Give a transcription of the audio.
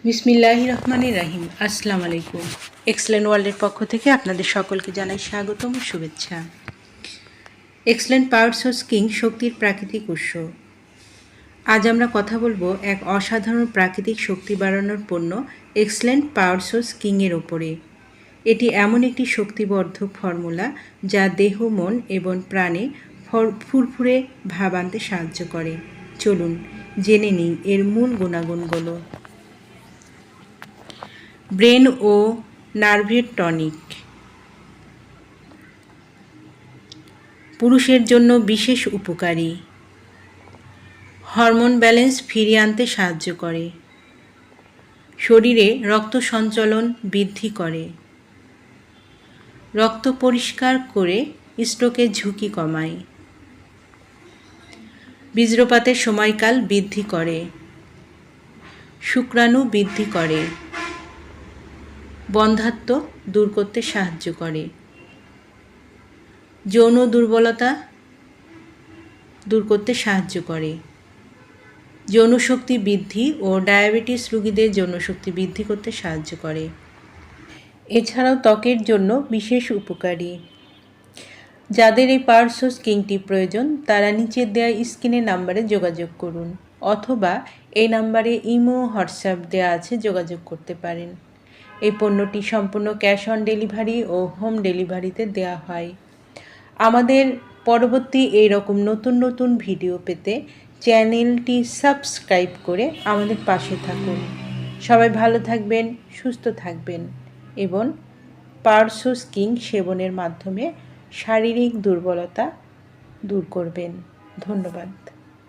বিসমিল্লাহির রহমানির রহিম। আসসালামু আলাইকুম। এক্সেলেন্ট ওয়ার্ল্ডের পক্ষ থেকে আপনাদের সকলকে জানাই স্বাগতম ও শুভেচ্ছা। এক্সেলেন্ট পাওয়ার সোর্স কিং শক্তির প্রাকৃতিক উৎস। আজ আমরা কথা বলবো এক অসাধারণ প্রাকৃতিক শক্তি বাড়ানোর পণ্য এক্সেলেন্ট পাওয়ার সোর্স কিংয়ের ওপরে। এটি এমন একটি শক্তিবর্ধক ফর্মুলা যা দেহ, মন এবং প্রাণে ফুরফুরে ভাব আনতে সাহায্য করে। চলুন জেনে নিই এর মূল গুণাগুণগুলো। ব্রেন ও নার্ভের টনিক। পুরুষের জন্য বিশেষ উপকারী। হরমোন ব্যালেন্স ফিরিয়ে আনতে সাহায্য করে। শরীরে রক্ত সঞ্চালন বৃদ্ধি করে। রক্ত পরিষ্কার করে স্ট্রোকের ঝুঁকি কমায়। বীর্যপাতের সময়কাল বৃদ্ধি করে। শুক্রাণু বৃদ্ধি করে। বন্ধ্যাত্ব দূর করতে সাহায্য করে। যৌন দুর্বলতা দূর করতে সাহায্য করে। যৌনশক্তি বৃদ্ধি ও ডায়াবেটিস রোগীদের যৌনশক্তি বৃদ্ধি করতে সাহায্য করে। এছাড়াও ত্বকের জন্য বিশেষ উপকারী। যাদের এই পাওয়ার সোর্স কিংটি প্রয়োজন তারা নিচের দেওয়া স্ক্রিনের নাম্বারে যোগাযোগ করুন, অথবা এই নাম্বারে ইমো হোয়াটসঅ্যাপ দেওয়া আছে, যোগাযোগ করতে পারেন। এই পণ্যটি সম্পূর্ণ ক্যাশ অন ডেলিভারি ও হোম ডেলিভারিতে দেওয়া হয়। আমাদের পরবর্তী এই রকম নতুন নতুন ভিডিও পেতে চ্যানেলটি সাবস্ক্রাইব করে আমাদের পাশে থাকুন। সবাই ভালো থাকবেন, সুস্থ থাকবেন এবং পাওয়ার সোর্স কিং সেবনের মাধ্যমে শারীরিক দুর্বলতা দূর করবেন। ধন্যবাদ।